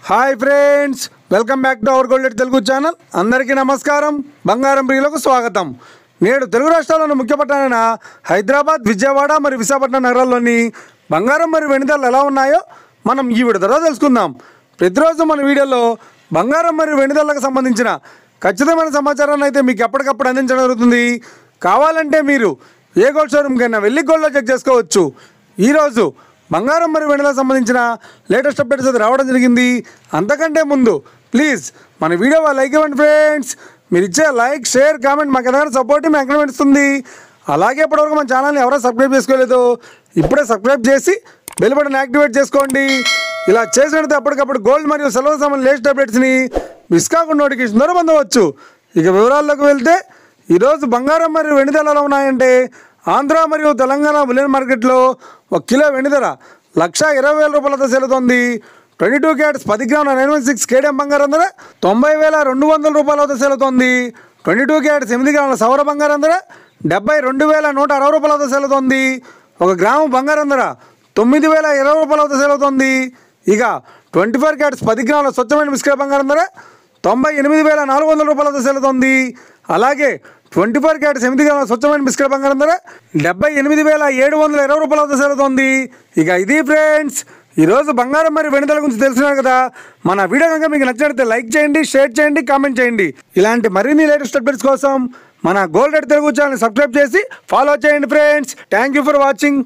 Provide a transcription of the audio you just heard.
Hi friends, welcome back to our gold rate Telugu channel. అందరికీ నమస్కారం. బంగారం ప్రియులకు స్వాగతం. నేడు తెలుగు రాష్ట్రాల్లోని ముఖ్య పట్టణాలైన హైదరాబాద్, విజయవాడ మరియు విశాఖపట్నం నగరాల్లోని బంగారం మరియు వెండి ధరలు ఎలా ఉన్నాయో మనం ఈ వీడియో ద్వారా తెలుసుకుందాం. ప్రతిరోజు మన వీడియోలో బంగారం మరియు వెండి ధరలకు సంబంధించిన ఖచ్చితమైన సమాచారాన్ని అయితే మీకు ఎప్పటికప్పుడు అందించడం జరుగుతుంది. కావాలంటే మీరు ఏ గోల్డ్ షోరూమ్కైనా వెళ్ళి గోల్డ్లో చెక్ చేసుకోవచ్చు. ఈరోజు బంగారం మరియు వెండిలకు సంబంధించిన లేటెస్ట్ అప్డేట్స్ అయితే రావడం జరిగింది. అంతకంటే ముందు ప్లీజ్ మన వీడియో లైక్ ఇవ్వండి ఫ్రెండ్స్. మీరు ఇచ్చే లైక్, షేర్, కామెంట్ మాకు ఏదైనా సపోర్ట్ మీ ఎంకరేజ్మెంట్ ఇస్తుంది. అలాగే ఇప్పటివరకు మన ఛానల్ని ఎవరో సబ్స్క్రైబ్ చేసుకోలేదు, ఇప్పుడే సబ్స్క్రైబ్ చేసి బెల్ బటన్ యాక్టివేట్ చేసుకోండి. ఇలా చేసినట్టు అప్పటికప్పుడు గోల్డ్ మరియు సిల్వర్ సంబంధించిన లేటెస్ట్ అప్డేట్స్ని మిస్ కాకుండా నోటిఫికేషన్ ద్వారా పొందవచ్చు. ఇక వివరాల్లోకి వెళ్తే ఈరోజు బంగారం మరియు వెండి ధరలు ఎలా ఉన్నాయంటే, ఆంధ్ర మరియు తెలంగాణ బులియన్ మార్కెట్లో 1 కిలో వెండి ధర 1,20,000 రూపాయలతో సెలుతోంది. 22 క్యారెట్స్ 10 గ్రాముల 916 కేడియం బంగారం ధర 90,200 రూపాయలతో సెలుతోంది. 22 క్యారెట్స్ 8 గ్రాముల సౌర బంగారం ధర 72,160 రూపాయలతో సెలుతోంది. 1 గ్రాము బంగారం ధర 9,020 రూపాయలతో సెలుతోంది. ఇక 24 క్యారెట్స్ 10 గ్రాముల స్వచ్ఛమైన బిస్కెట్ బంగారం ధర 98,400 రూపాయలతో సెలుతోంది. అలాగే 24 క్యారెట్స్ 8 గ్రాముల స్వచ్ఛమైన బిస్కెట్ బంగారం ధర 78,720 రూపాయలతో సెలుతోంది. ఇక ఇది ఫ్రెండ్స్ ఈరోజు బంగారం మరియు వెండి ధరల గురించి తెలుసుకున్నారు కదా. మన వీడియో కనుక మీకు నచ్చినట్లయితే లైక్ చేయండి, షేర్ చేయండి, కామెంట్ చేయండి. ఇలాంటి మరిన్ని లేటెస్ట్ అప్డేట్స్ కోసం మన gold rate Telugu channel subscribe చేసి ఫాలో చేయండి friends. Thank you for watching.